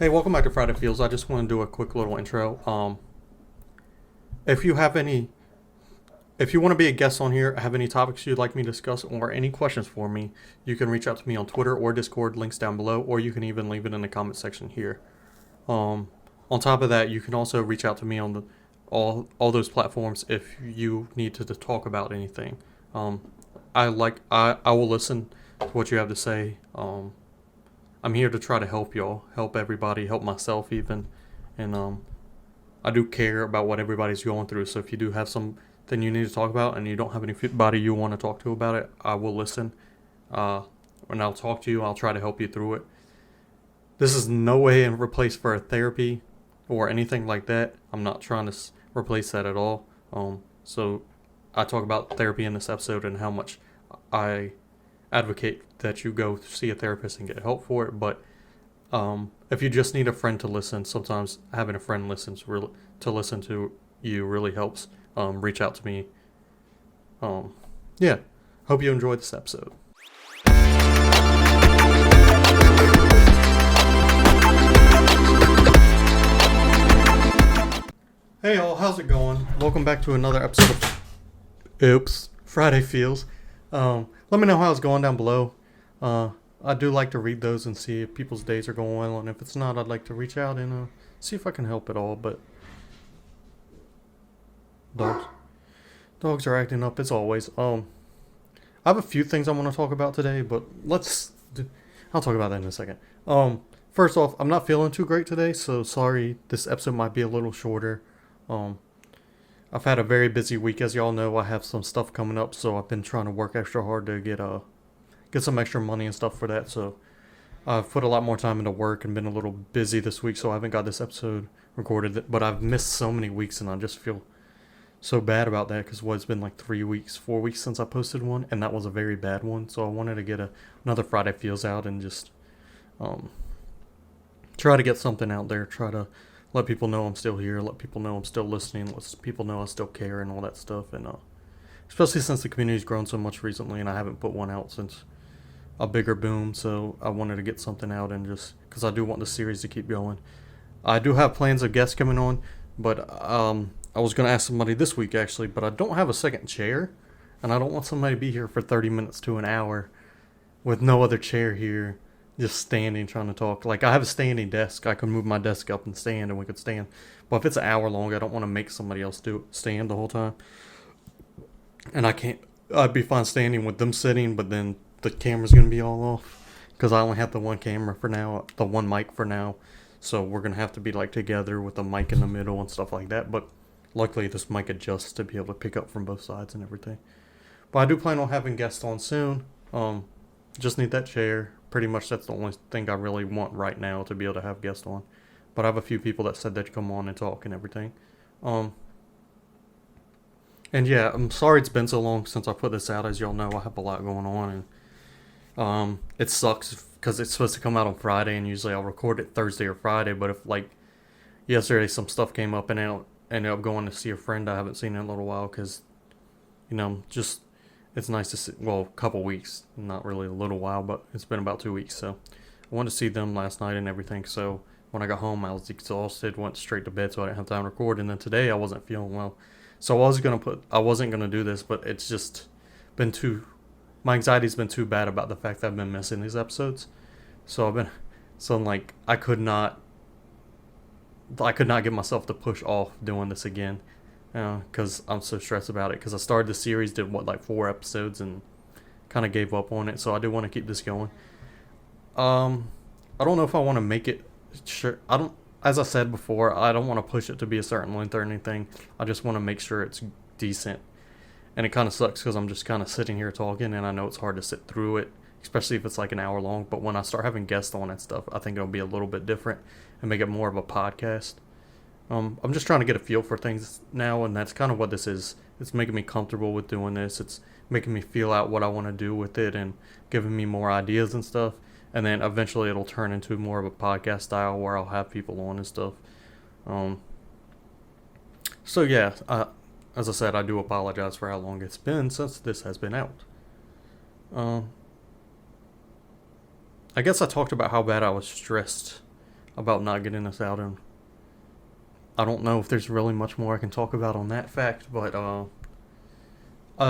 Hey, welcome back to Friday Feels. I just want to do a quick little intro. If you have any, if you want to be a guest on here, have any topics you'd like me to discuss, or any questions for me, you can reach out to me on Twitter or Discord. Links down below, or you can even leave it in the comment section here. On top of that, you can also reach out to me on all those platforms if you need to talk about anything. I will listen to what you have to say. I'm here to try to help y'all, help everybody, help myself even, and I do care about what everybody's going through. So if you do have something you need to talk about and you don't have anybody you want to talk to about it, I will listen, and I'll talk to you. I'll try to help you through it. This is no way in replace for a therapy or anything like that. I'm not trying to replace that at all. So I talk about therapy in this episode and how much I advocate that you go see a therapist and get help for it. But if you just need a friend to listen, sometimes having a friend to listen to you really helps. Reach out to me. Yeah. Hope you enjoyed this episode. Hey all, how's it going? Welcome back to another episode of Friday Feels. Let me know how it's going down below. I do like to read those and see if people's days are going well, and if it's not, I'd like to reach out and see if I can help at all. But dogs are acting up as always. I have a few things I want to talk about today, but I'll talk about that in a second. First off, I'm not feeling too great today, so sorry. This episode might be a little shorter. I've had a very busy week, as y'all know. I have some stuff coming up, so I've been trying to work extra hard to get some extra money and stuff for that. So I've put a lot more time into work and been a little busy this week, so I haven't got this episode recorded. But I've missed so many weeks, and I just feel so bad about that because it's been like 4 weeks since I posted one, and that was a very bad one. So I wanted to get another Friday Feels out and just try to get something out there. Try to let people know I'm still here, let people know I'm still listening, let people know I still care and all that stuff. And especially since the community's grown so much recently and I haven't put one out since a bigger boom. So I wanted to get something out, and just because I do want the series to keep going. I do have plans of guests coming on, but I was going to ask somebody this week actually, but I don't have a second chair, and I don't want somebody to be here for 30 minutes to an hour with no other chair here, just standing trying to talk. Like, I have a standing desk. I can move my desk up and stand, and we could stand. But if it's an hour long, I don't want to make somebody else stand the whole time. And I'd be fine standing with them sitting, but then the camera's going to be all off. Because I only have the one camera for now, the one mic for now. So we're going to have to be like together with the mic in the middle and stuff like that. But luckily this mic adjusts to be able to pick up from both sides and everything. But I do plan on having guests on soon. Just need that chair. Pretty much that's the only thing I really want right now, to be able to have guests on. But I have a few people that said they'd come on and talk and everything. And yeah, I'm sorry it's been so long since I put this out. As y'all know, I have a lot going on, and it sucks because it's supposed to come out on Friday, and usually I'll record it Thursday or Friday. But if, like, yesterday some stuff came up and I ended up going to see a friend I haven't seen in a little while, because, just it's nice to see, well, a couple weeks, not really a little while, but it's been about 2 weeks. So I wanted to see them last night and everything. So when I got home, I was exhausted, went straight to bed, so I didn't have time to record. And then today I wasn't feeling well, so I wasn't gonna do this, but it's just been my anxiety's been too bad about the fact that I've been missing these episodes. So I could not get myself to push off doing this again, because I'm so stressed about it. Because I started the series, did 4 episodes, and kind of gave up on it. So I do want to keep this going. I don't know if I want to make it. Sure, I don't. As I said before, I don't want to push it to be a certain length or anything. I just want to make sure it's decent. And it kind of sucks because I'm just kind of sitting here talking, and I know it's hard to sit through it, especially if it's like an hour long. But when I start having guests on and stuff, I think it'll be a little bit different and make it more of a podcast. I'm just trying to get a feel for things now, and that's kind of what this is. It's making me comfortable with doing this. It's making me feel out what I want to do with it and giving me more ideas and stuff. And then eventually it'll turn into more of a podcast style where I'll have people on and stuff. So yeah, as I said, I do apologize for how long it's been since this has been out. I guess I talked about how bad I was stressed about not getting this out, and I don't know if there's really much more I can talk about on that fact, but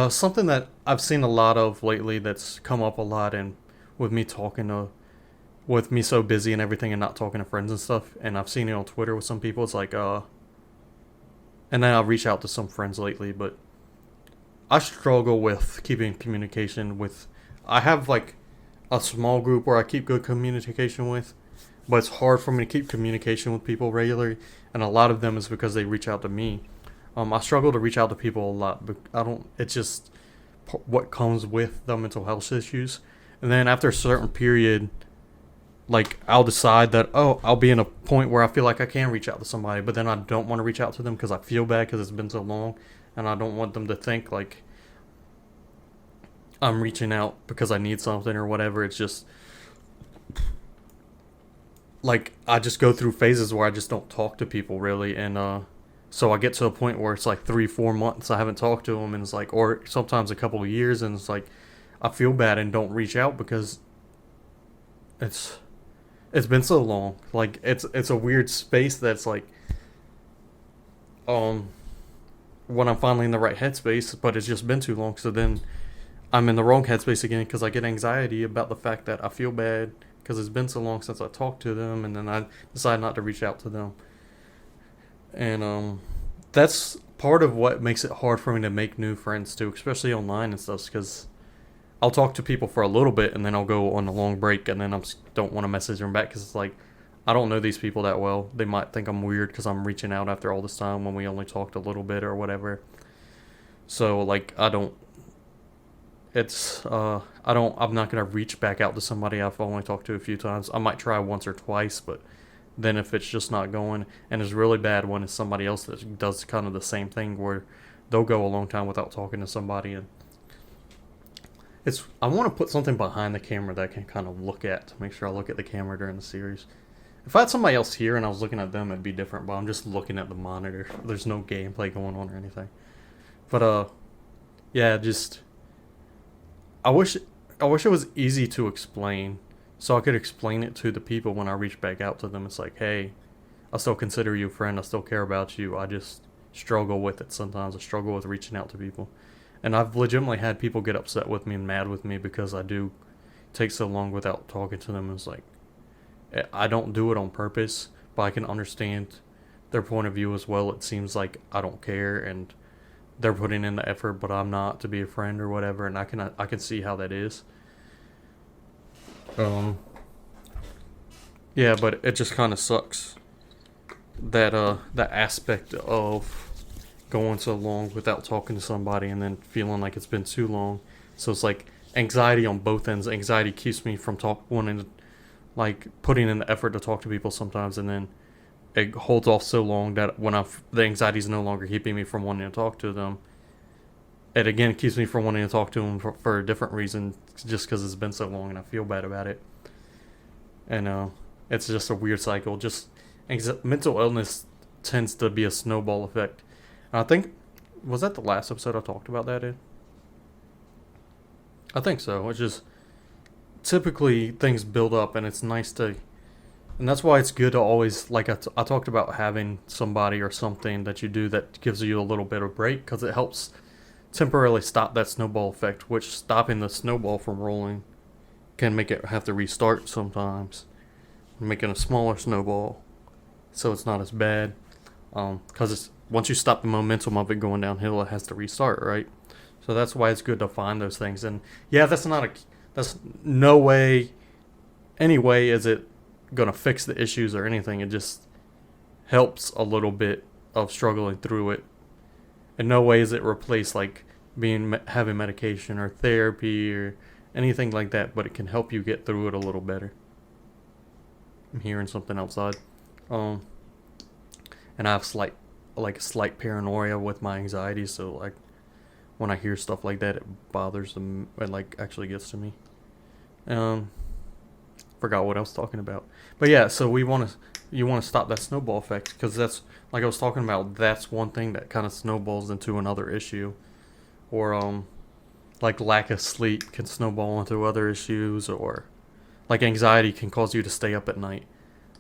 something that I've seen a lot of lately that's come up a lot, and with me talking to, with me so busy and everything and not talking to friends and stuff, and I've seen it on Twitter with some people, it's like, and then I'll reach out to some friends lately, but I struggle with keeping communication with, I have like a small group where I keep good communication with, but it's hard for me to keep communication with people regularly, and a lot of them is because they reach out to me. I struggle to reach out to people a lot, but I don't. It's just what comes with the mental health issues, and then after a certain period, like I'll decide that I'll be in a point where I feel like I can reach out to somebody, but then I don't want to reach out to them because I feel bad because it's been so long, and I don't want them to think like I'm reaching out because I need something or whatever. It's just like I just go through phases where I just don't talk to people really, and so I get to a point where it's like 3 4 months I haven't talked to them, and it's like, or sometimes a couple of years, and it's like I feel bad and don't reach out because it's it's been so long. Like it's a weird space that's like um when I'm finally in the right headspace, but it's just been too long. So then I'm in the wrong headspace again because I get anxiety about the fact that I feel bad because it's been so long since I talked to them, and then I decide not to reach out to them. And that's part of what makes it hard for me to make new friends too, especially online and stuff. Because I'll talk to people for a little bit and then I'll go on a long break, and then I don't want to message them back because it's like I don't know these people that well. They might think I'm weird because I'm reaching out after all this time when we only talked a little bit or whatever. So like I don't. It's I don't. I'm not gonna reach back out to somebody I've only talked to a few times. I might try once or twice, but then if it's just not going, and it's really bad when it's somebody else that does kind of the same thing where they'll go a long time without talking to somebody, and it's I want to put something behind the camera that I can kind of look at to make sure I look at the camera during the series. If I had somebody else here and I was looking at them, it'd be different. But I'm just looking at the monitor. There's no gameplay going on or anything. But yeah, just I wish I wish it was easy to explain, so I could explain it to the people when I reach back out to them. It's like, hey, I still consider you a friend. I still care about you. I just struggle with it sometimes. I struggle with reaching out to people, and I've legitimately had people get upset with me and mad with me because I do take so long without talking to them. It's like I don't do it on purpose, but I can understand their point of view as well. It seems like I don't care, and they're putting in the effort, but I'm not to be a friend or whatever, and I can see how that is. Um, yeah, but it just kind of sucks that that aspect of going so long without talking to somebody and then feeling like it's been too long. So it's like anxiety on both ends. Anxiety keeps me from wanting to, like putting in the effort to talk to people sometimes, and then it holds off so long that when the anxiety is no longer keeping me from wanting to talk to them, it again keeps me from wanting to talk to them for a different reason, just because it's been so long and I feel bad about it. And it's just a weird cycle. Just mental illness tends to be a snowball effect. And I think, was that the last episode I talked about that in? I think so. It's just typically things build up, and it's nice to, and that's why it's good to always, like I talked about having somebody or something that you do that gives you a little bit of break, because it helps temporarily stop that snowball effect, which stopping the snowball from rolling can make it have to restart sometimes, making a smaller snowball so it's not as bad. Because it's once you stop the momentum of it going downhill, it has to restart, right? So that's why it's good to find those things. And yeah, that's no way, any way is it gonna fix the issues or anything. It just helps a little bit of struggling through it. In no way is it replace like having medication or therapy or anything like that, but it can help you get through it a little better. I'm hearing something outside. Um, and I have slight paranoia with my anxiety, so like when I hear stuff like that, it bothers them. It like actually gets to me. Um, Forgot what I was talking about, but yeah. So you want to stop that snowball effect, because that's like I was talking about. That's one thing that kind of snowballs into another issue, or like lack of sleep can snowball into other issues, or like anxiety can cause you to stay up at night.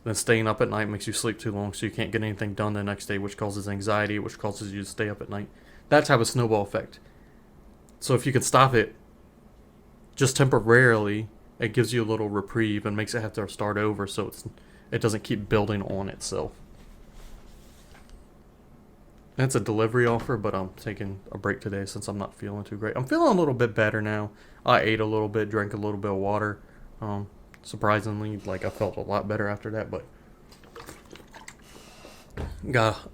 Then staying up at night makes you sleep too long, so you can't get anything done the next day, which causes anxiety, which causes you to stay up at night. That type of snowball effect. So if you can stop it just temporarily, it gives you a little reprieve and makes it have to start over, so it doesn't keep building on itself. It's a delivery offer, but I'm taking a break today since I'm not feeling too great. I'm feeling a little bit better now. I ate a little bit, drank a little bit of water. Surprisingly, like I felt a lot better after that, but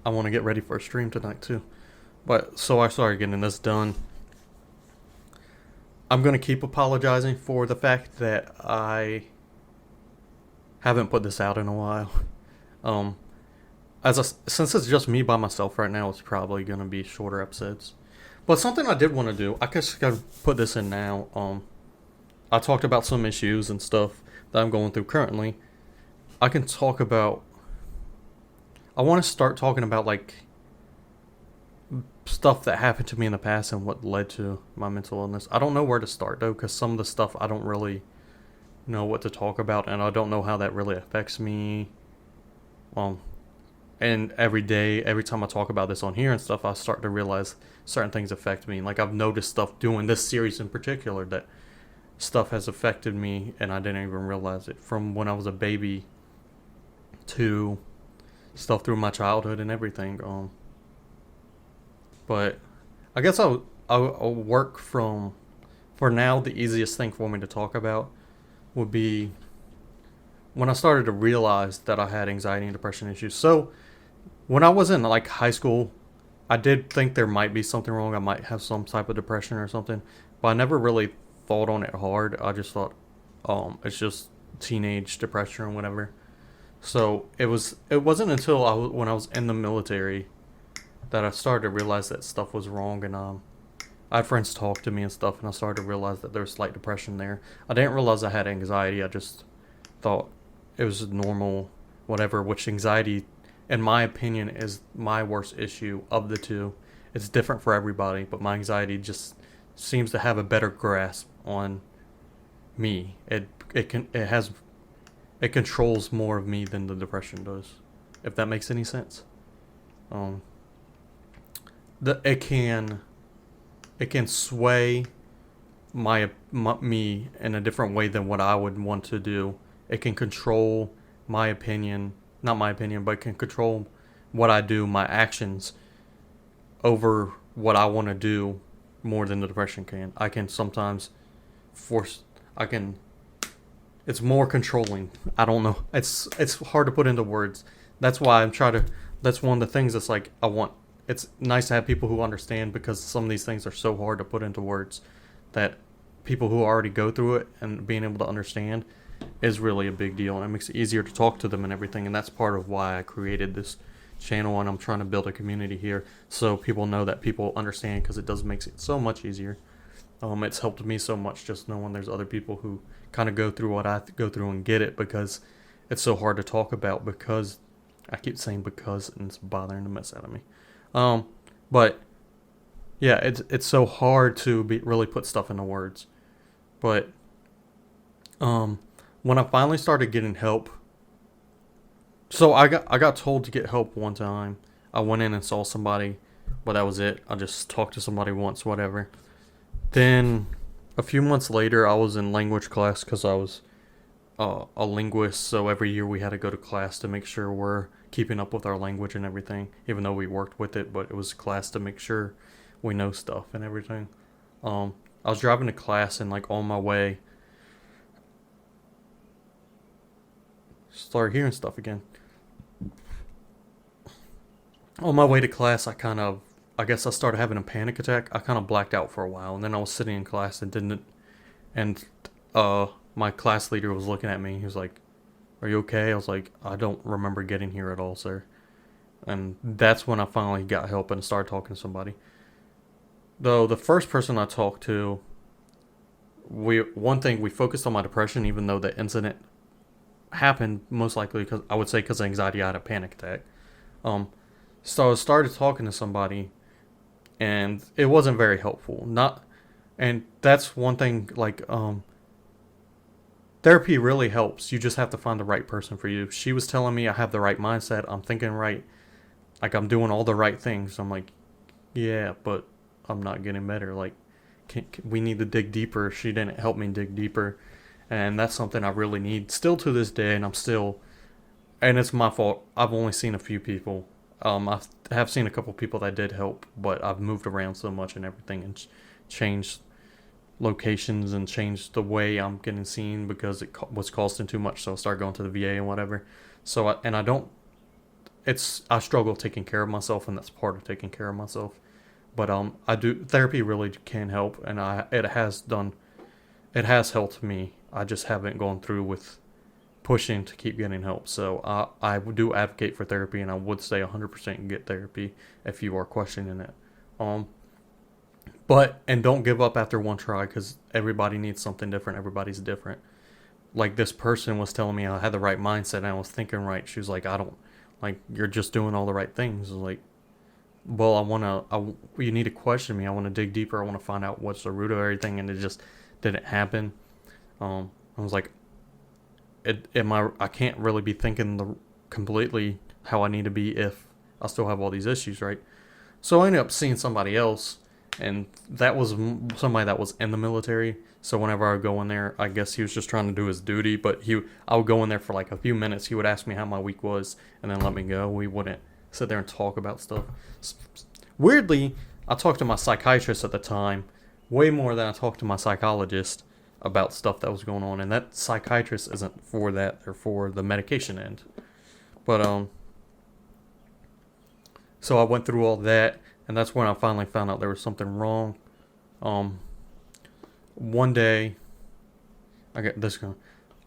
I want to get ready for a stream tonight too. But so I started getting this done. I'm gonna keep apologizing for the fact that I haven't put this out in a while. Since it's just me by myself right now, it's probably gonna be shorter episodes. But something I did want to do, I guess I gotta put this in now. I talked about some issues and stuff that I'm going through currently. I can talk about. I want to start talking about like stuff that happened to me in the past and what led to my mental illness. I don't know where to start though, because some of the stuff I don't really know what to talk about, and I don't know how that really affects me. And every day, every time I talk about this on here and stuff, I start to realize certain things affect me. Like I've noticed stuff doing this series in particular that stuff has affected me and I didn't even realize it, from when I was a baby to stuff through my childhood and everything. But I guess I'll work from, for now, the easiest thing for me to talk about would be when I started to realize that I had anxiety and depression issues. So when I was in like high school, I did think there might be something wrong. I might have some type of depression or something, but I never really thought on it hard. I just thought, it's just teenage depression or whatever. So it wasn't until when I was in the military that I started to realize that stuff was wrong, and I had friends talk to me and stuff, and I started to realize that there was slight depression there. I didn't realize I had anxiety. I just thought it was normal, whatever, which anxiety, in my opinion, is my worst issue of the two. It's different for everybody, but my anxiety just seems to have a better grasp on me. It controls more of me than the depression does, if that makes any sense. It can sway me in a different way than what I would want to do. It can control my opinion, not my opinion, but it can control what I do, my actions, over what I want to do more than the depression can. I can sometimes it's more controlling. I don't know. It's hard to put into words. That's why that's one of the things that's like it's nice to have people who understand, because some of these things are so hard to put into words that people who already go through it and being able to understand is really a big deal, and it makes it easier to talk to them and everything. And that's part of why I created this channel, and I'm trying to build a community here so people know that people understand, because it does makes it so much easier. It's helped me so much just knowing there's other people who kind of go through what I go through and get it, because it's so hard to talk about, because I keep saying because, and it's bothering the mess out of me. But yeah, it's so hard to really put stuff into words. But when I finally started getting help, so I got told to get help one time. I went in and saw somebody, but that was it. I just talked to somebody once, whatever. Then a few months later, I was in language class, because I was a linguist. So every year we had to go to class to make sure we're keeping up with our language and everything, even though we worked with it, but it was class to make sure we know stuff and everything. I was driving to class, and like on my way, started hearing stuff again. On my way to class, I guess I started having a panic attack. I kind of blacked out for a while, and then I was sitting in class and my class leader was looking at me. He was like, "Are you okay?" I was like, "I don't remember getting here at all, sir." And that's when I finally got help and started talking to somebody. Though the first person I talked to, we focused on my depression, even though the incident happened most likely because of anxiety. I had a panic attack. So I started talking to somebody, and it wasn't very helpful. And that's one thing. Like therapy really helps. You just have to find the right person for you. She was telling me I have the right mindset. I'm thinking right. Like I'm doing all the right things. I'm like, yeah, but I'm not getting better. Like, we need to dig deeper. She didn't help me dig deeper. And that's something I really need still to this day. And I'm still, and it's my fault. I've only seen a few people. I have seen a couple people that did help, but I've moved around so much and everything and changed locations and changed the way I'm getting seen because it was costing too much. So I started going to the VA and whatever. So I don't. I struggle taking care of myself, and that's part of taking care of myself. But I do therapy really can help, and it has helped me. I just haven't gone through with pushing to keep getting help. So I do advocate for therapy, and I would say 100% get therapy if you are questioning it. Um, and don't give up after one try because everybody needs something different. Everybody's different. Like this person was telling me I had the right mindset and I was thinking right. She was like, I don't, like, you're just doing all the right things. I was like, well, you need to question me. I want to dig deeper. I want to find out what's the root of everything. And it just didn't happen. I was like, I can't really be thinking completely how I need to be if I still have all these issues, right? So I ended up seeing somebody else, and that was somebody that was in the military. So whenever I would go in there, I guess he was just trying to do his duty. But I would go in there for like a few minutes. He would ask me how my week was, and then let me go. We wouldn't sit there and talk about stuff. Weirdly, I talked to my psychiatrist at the time way more than I talked to my psychologist about stuff that was going on. And that psychiatrist isn't for that; they're for the medication end. But so I went through all that, and that's when I finally found out there was something wrong. Um, One day, I got this.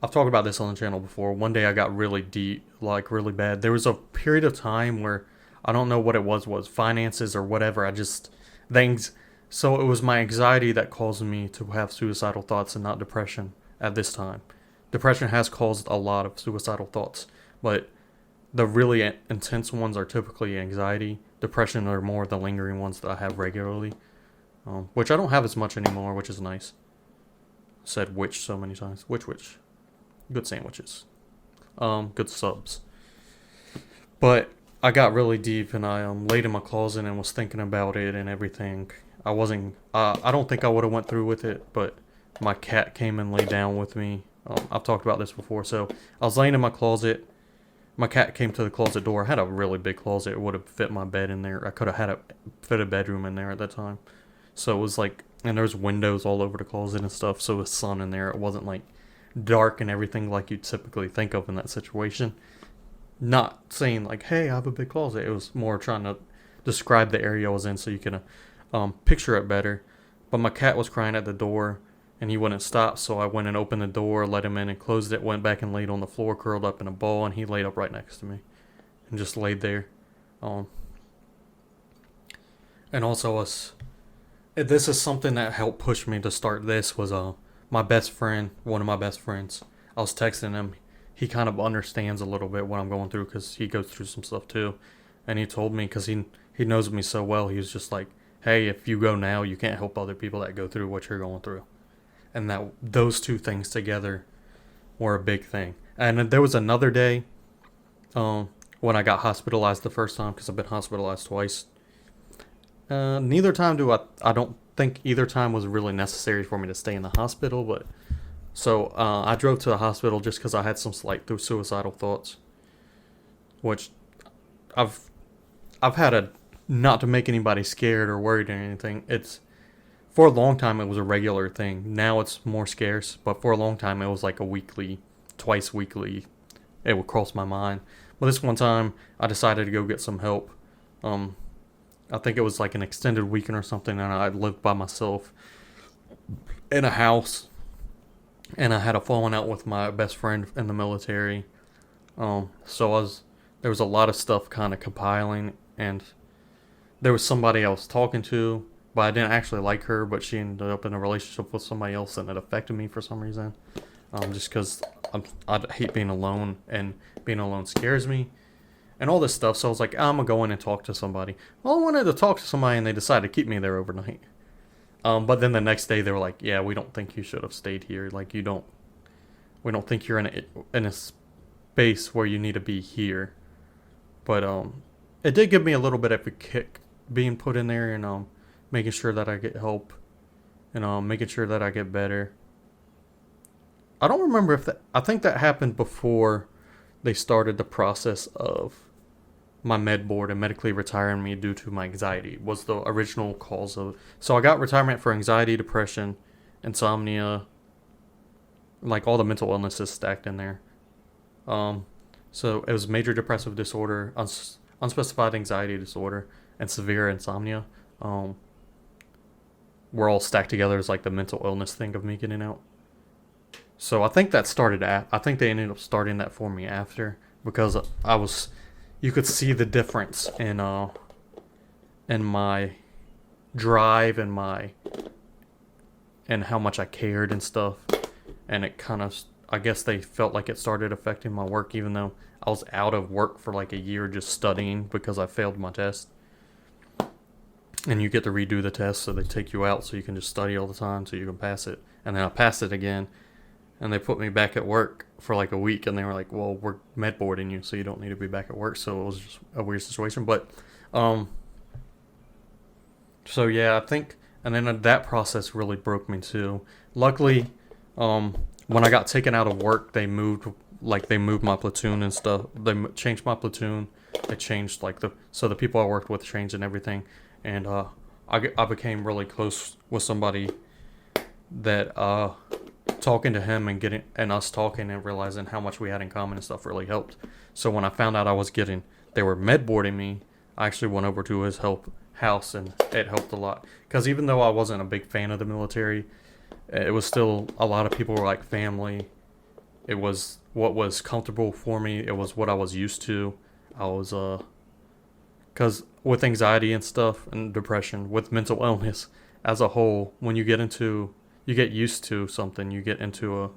I've talked about this on the channel before. One day I got really deep, like really bad. There was a period of time where I don't know what it was finances or whatever. I just things. So it was my anxiety that caused me to have suicidal thoughts and not depression at this time. Depression has caused a lot of suicidal thoughts, but the really intense ones are typically anxiety. Depression are more the lingering ones that I have regularly, which I don't have as much anymore, which is nice. Said which so many times. Which. Good sandwiches. Good subs. But I got really deep and I laid in my closet and was thinking about it and everything. I wasn't. I don't think I would have went through with it, but my cat came and laid down with me. I've talked about this before. So I was laying in my closet. My cat came to the closet door. I had a really big closet. It would have fit my bed in there. I could have had fit a bedroom in there at that time. So it was like, and there's windows all over the closet and stuff. So it was sun in there. It wasn't like dark and everything like you typically think of in that situation. Not saying like, hey, I have a big closet. It was more trying to describe the area I was in so you can picture it better. But my cat was crying at the door and he wouldn't stop. So I went and opened the door, let him in and closed it, went back and laid on the floor, curled up in a ball, and he laid up right next to me and just laid there. Um, and also this is something that helped push me to start this was my best friend, one of my best friends. I was texting him. He kind of understands a little bit what I'm going through because he goes through some stuff too. And he told me because he knows me so well. He was just like, hey, if you go now, you can't help other people that go through what you're going through. And that those two things together were a big thing. And there was another day when I got hospitalized the first time because I've been hospitalized twice. Neither time I don't think either time was really necessary for me to stay in the hospital, but so I drove to the hospital just because I had some slight suicidal thoughts, which I've had a not to make anybody scared or worried or anything. It's for a long time it was a regular thing. Now it's more scarce, but for a long time it was like twice weekly. It would cross my mind. But this one time I decided to go get some help. I think it was like an extended weekend or something, and I lived by myself in a house, and I had a falling out with my best friend in the military. So there was a lot of stuff kind of compiling, and there was somebody I was talking to, but I didn't actually like her, but she ended up in a relationship with somebody else, and it affected me for some reason. Just because I hate being alone, and being alone scares me. And all this stuff, so I was like, I'm gonna go in and talk to somebody. Well, I wanted to talk to somebody, and they decided to keep me there overnight. But then the next day, they were like, yeah, we don't think you should have stayed here. Like, you don't, We don't think you're in a space where you need to be here. But it did give me a little bit of a kick being put in there, and making sure that I get help, and making sure that I get better. I don't remember if that. I think that happened before they started the process of my med board and medically retiring me due to my anxiety was the original cause of. So I got retirement for anxiety, depression, insomnia, like all the mental illnesses stacked in there. Um, so it was major depressive disorder, unspecified anxiety disorder, and severe insomnia. Um, were all stacked together as like the mental illness thing of me getting out. So I think that started at. I think they ended up starting that for me after because I was. You could see the difference in my drive and my and how much I cared and stuff, and it kind of. I guess they felt like it started affecting my work, even though I was out of work for like a year just studying because I failed my test. And you get to redo the test, so they take you out so you can just study all the time so you can pass it. And then I passed it again, and they put me back at work for like a week, and they were like, "Well, we're med boarding you, so you don't need to be back at work." So it was just a weird situation, but um, so yeah, I think, and then that process really broke me too. Luckily, when I got taken out of work, they moved my platoon and stuff. They changed my platoon. They changed like the people I worked with changed and everything, and I became really close with somebody that talking to him and getting and us talking and realizing how much we had in common and stuff really helped. So when I found out they were med boarding me, I actually went over to his house, and it helped a lot. Because even though I wasn't a big fan of the military, it was still a lot of people were like family. It was what was comfortable for me. It was what I was used to. I was because with anxiety and stuff and depression, with mental illness as a whole, when you get used to something, you get into a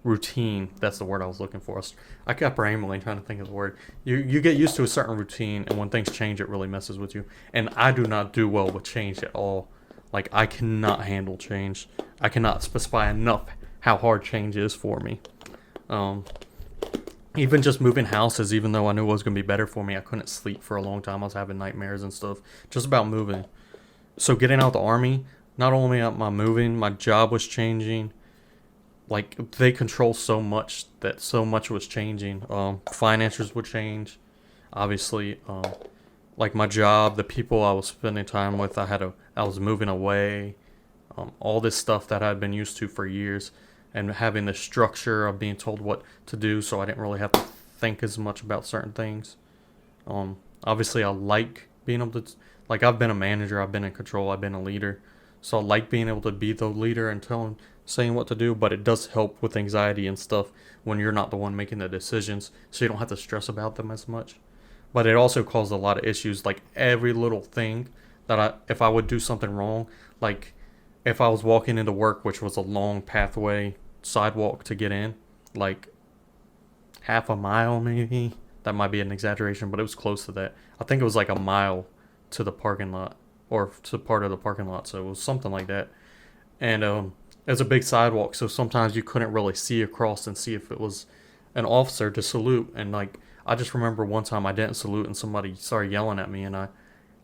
routine. That's the word I was looking for. I kept rambling trying to think of the word. You get used to a certain routine, and when things change, it really messes with you. And I do not do well with change at all. Like, I cannot handle change. I cannot specify enough how hard change is for me. Um, Even just moving houses, even though I knew it was going to be better for me, I couldn't sleep for a long time. I was having nightmares and stuff just about moving. So getting out the army, not only am I moving, my job was changing. Like, they control so much that so much was changing. Finances would change, obviously. Like my job, the people I was spending time with, I was moving away. All this stuff that I'd been used to for years, and having the structure of being told what to do, so I didn't really have to think as much about certain things. Obviously, I like being able to, like, I've been a manager, I've been in control, I've been a leader, so I like being able to be the leader and saying what to do. But it does help with anxiety and stuff when you're not the one making the decisions, so you don't have to stress about them as much. But it also caused a lot of issues, like every little thing if I would do something wrong, like if I was walking into work, which was a long pathway, sidewalk to get in, like half a mile maybe. That might be an exaggeration, but it was close to that. I think it was like a mile to the parking lot, or to part of the parking lot, so it was something like that. And it was a big sidewalk, so sometimes you couldn't really see across and see if it was an officer to salute. And like, I just remember one time I didn't salute and somebody started yelling at me, and I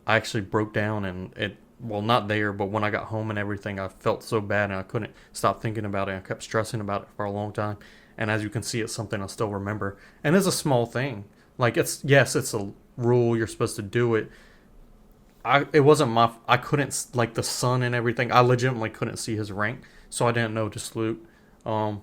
actually broke down, and well, not there, but when I got home and everything, I felt so bad, and I couldn't stop thinking about it. I kept stressing about it for a long time. And as you can see, it's something I still remember. And it's a small thing. Like, it's a rule, you're supposed to do it. It wasn't I couldn't, like, the sun and everything, I legitimately couldn't see his rank, so I didn't know to salute. Um,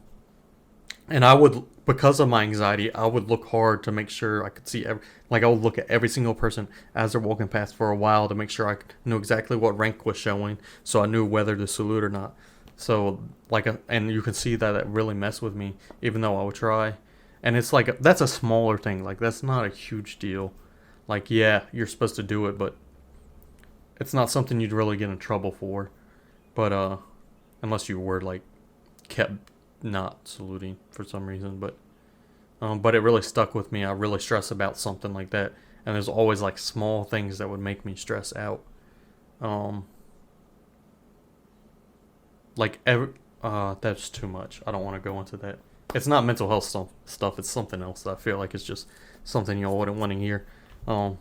and I would, because of my anxiety, I would look hard to make sure I could see like, I would look at every single person as they're walking past for a while to make sure I knew exactly what rank was showing, so I knew whether to salute or not. So, like, and you can see that it really messed with me, even though I would try. And it's like, that's a smaller thing. Like, that's not a huge deal. Like, yeah, you're supposed to do it, but it's not something you'd really get in trouble for. But unless you were, like, kept not saluting for some reason. But it really stuck with me. I really stress about something like that, and there's always like small things that would make me stress out. Um, like every That's too much. I don't want to go into that. it's not mental health stuff. It's something else that I feel like it's just something y'all wouldn't want to hear. Um,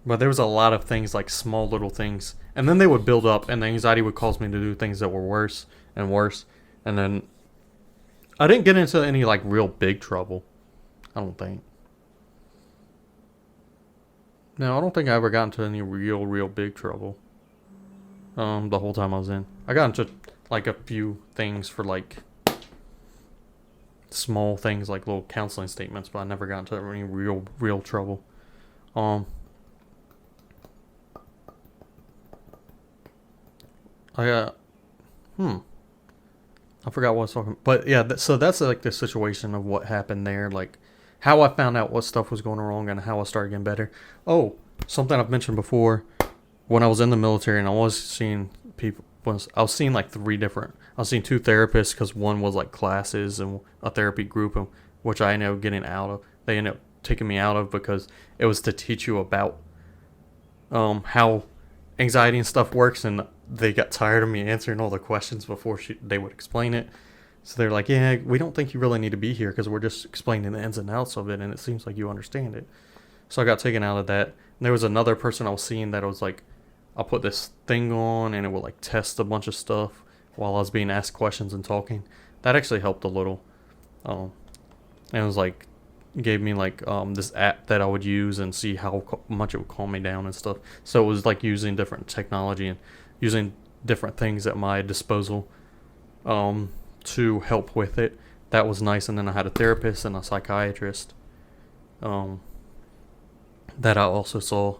but there was a lot of things like small little things, and then they would build up, and the anxiety would cause me to do things that were worse and worse, and then I didn't get into any like real big trouble. I don't think. No, I don't think I ever got into any real big trouble. The whole time I was in, I got into like a few things for like small things like little counseling statements, but I never got into any real trouble. Um, I I forgot what I was talking, but yeah. So that's like the situation of what happened there, like how I found out what stuff was going wrong and how I started getting better. Oh, something I've mentioned before. When I was in the military and I was seeing people, I was seeing like three different. I was seeing two therapists because one was like classes and a therapy group, which I ended up getting out of. They ended up taking me out of because it was to teach you about how anxiety and stuff works, and they got tired of me answering all the questions before they would explain it. So they're like, yeah, we don't think you really need to be here because we're just explaining the ins and outs of it, and it seems like you understand it. So I got taken out of that. And there was another person I was seeing that was like, I'll put this thing on and it will like test a bunch of stuff while I was being asked questions and talking. That actually helped a little. Um, and it was like, gave me like this app that I would use and see how much it would calm me down and stuff. So it was like using different technology and using different things at my disposal to help with it. That was nice. And then I had a therapist and a psychiatrist um, that I also saw.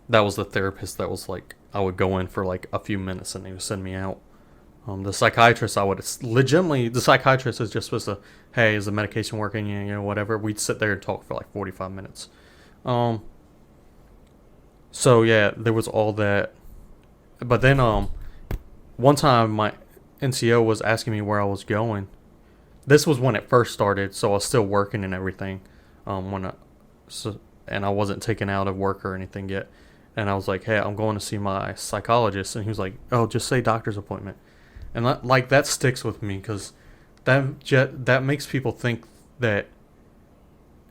That was the therapist that was like, I would go in for like a few minutes and they would send me out. The psychiatrist, I would legitimately, the psychiatrist is just supposed to, hey, is the medication working? You know, whatever. We'd sit there and talk for like 45 minutes. Um, so yeah, there was all that. But then, one time my NCO was asking me where I was going. This was when it first started, so I was still working and everything. And I wasn't taken out of work or anything yet. And I was like, hey, I'm going to see my psychologist. And he was like, oh, just say doctor's appointment. And that sticks with me because that makes people think that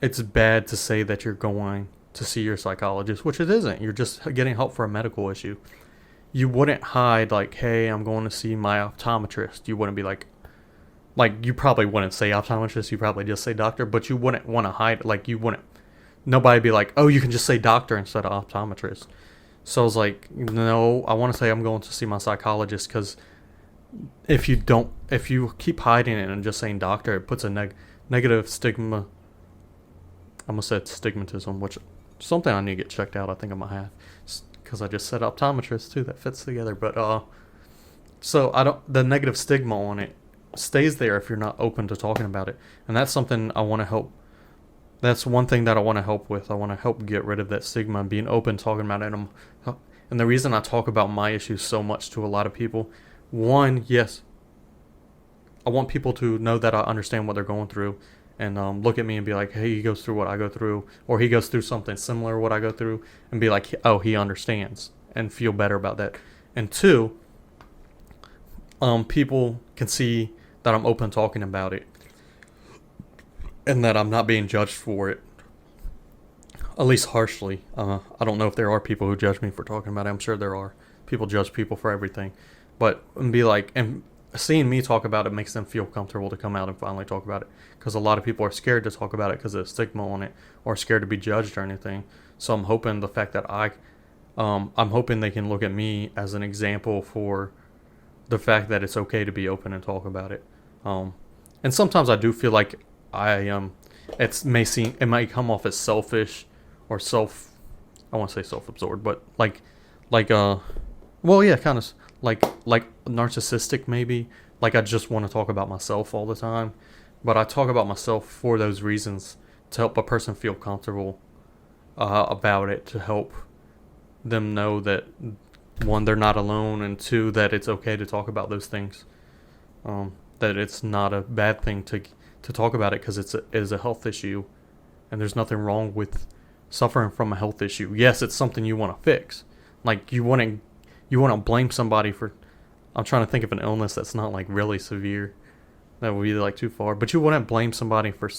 it's bad to say that you're going to see your psychologist, which it isn't. You're just getting help for a medical issue. You wouldn't hide like, hey, I'm going to see my optometrist. You wouldn't be like you probably wouldn't say optometrist. You probably just say doctor, but you wouldn't want to hide. Like you wouldn't. Nobody be like, oh, you can just say doctor instead of optometrist. So I was like, no, I want to say I'm going to see my psychologist because if you keep hiding it and just saying doctor, it puts a negative stigma. I almost said stigmatism, which is something I need to get checked out. I think I might have because I just said optometrist too. That fits together, but so I don't. The negative stigma on it stays there if you're not open to talking about it, and that's something I want to help. That's one thing that I want to help with. I want to help get rid of that stigma and being open, talking about it. And the reason I talk about my issues so much to a lot of people, one, yes, I want people to know that I understand what they're going through and look at me and be like, hey, he goes through what I go through, or he goes through something similar to what I go through, and be like, oh, he understands, and feel better about that. And two, people can see that I'm open talking about it and that I'm not being judged for it, at least harshly. I don't know if there are people who judge me for talking about it. I'm sure there are. People judge people for everything. But and seeing me talk about it makes them feel comfortable to come out and finally talk about it. Because a lot of people are scared to talk about it because of the stigma on it, or scared to be judged or anything. So I'm hoping the fact that I'm hoping they can look at me as an example for the fact that it's okay to be open and talk about it. And sometimes I do feel like it may come off as selfish or I want to say self-absorbed, but well, yeah, kind of like narcissistic maybe. Like I just want to talk about myself all the time, but I talk about myself for those reasons, to help a person feel comfortable about it, to help them know that one, they're not alone, and two, that it's okay to talk about those things. That it's not a bad thing to talk about it because it is a health issue, and there's nothing wrong with suffering from a health issue. Yes, it's something you want to fix. Like you want to blame somebody for. I'm trying to think of an illness that's not like really severe. That would be like too far. But you wouldn't blame somebody for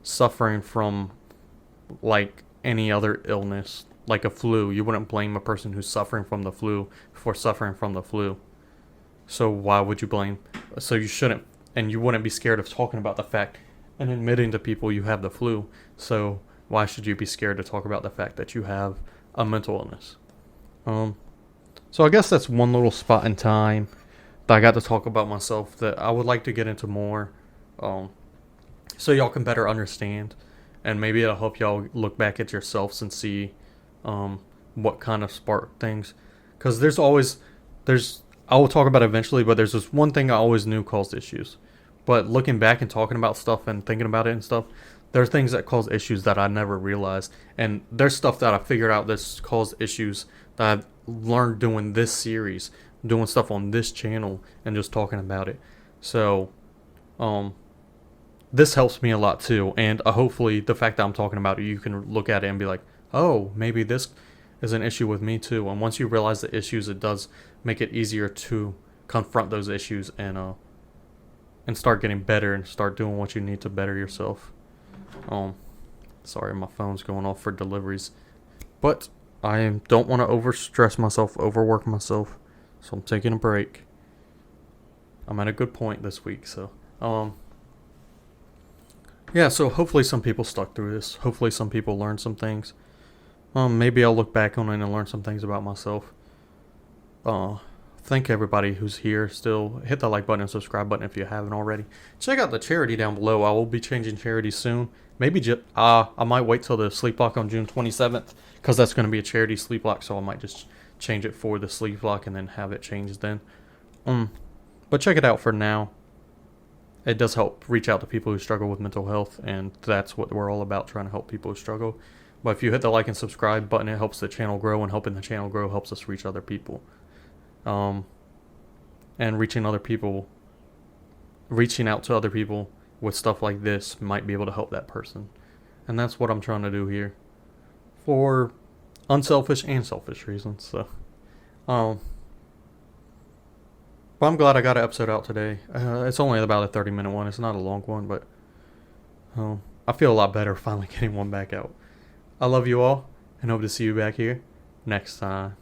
suffering from like any other illness, like a flu. You wouldn't blame a person who's suffering from the flu for suffering from the flu. So why would you blame? So you shouldn't, and you wouldn't be scared of talking about the fact and admitting to people you have the flu. So why should you be scared to talk about the fact that you have a mental illness? So I guess that's one little spot in time that I got to talk about myself that I would like to get into more, so y'all can better understand, and maybe it'll help y'all look back at yourselves and see what kind of sparked things. Because I will talk about it eventually, but there's this one thing I always knew caused issues. But looking back and talking about stuff and thinking about it and stuff, there are things that cause issues that I never realized. And there's stuff that I figured out that's caused issues that I've learned doing this series, doing stuff on this channel, and just talking about it. So, this helps me a lot too. And hopefully the fact that I'm talking about it, you can look at it and be like, oh, maybe this is an issue with me too. And once you realize the issues, it does make it easier to confront those issues and start getting better and start doing what you need to better yourself. Sorry, my phone's going off for deliveries, but I don't want to overstress myself, overwork myself, so I'm taking a break. I'm at a good point this week, so yeah. So hopefully some people stuck through this. Hopefully some people learned some things. Maybe I'll look back on it and learn some things about myself. Thank everybody who's here still. Hit the like button and subscribe button if you haven't already. Check out the charity down below. I will be changing charities soon. Maybe I might wait till the sleep block on June 27th, because that's going to be a charity sleep block, so I might just change it for the sleep block and then have it changed then. But check it out for now. It does help reach out to people who struggle with mental health, and that's what we're all about, trying to help people who struggle. But if you hit the like and subscribe button, it helps the channel grow, and helping the channel grow helps us reach other people. And reaching out to other people with stuff like this might be able to help that person. And that's what I'm trying to do here, for unselfish and selfish reasons. So, but I'm glad I got an episode out today. It's only about a 30-minute one. It's not a long one, but I feel a lot better finally getting one back out. I love you all, and hope to see you back here next time.